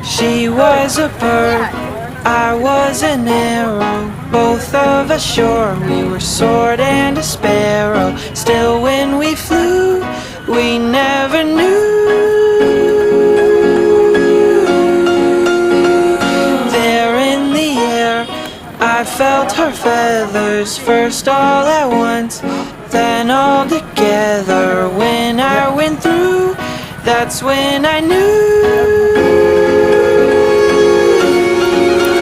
She was a bird, I was an arrow. Both of us sure we were sword and a sparrow. Still when we flew, we never knew. There in the air, I felt her feathers, first all at once, then all together. When I went through, that's when I knew.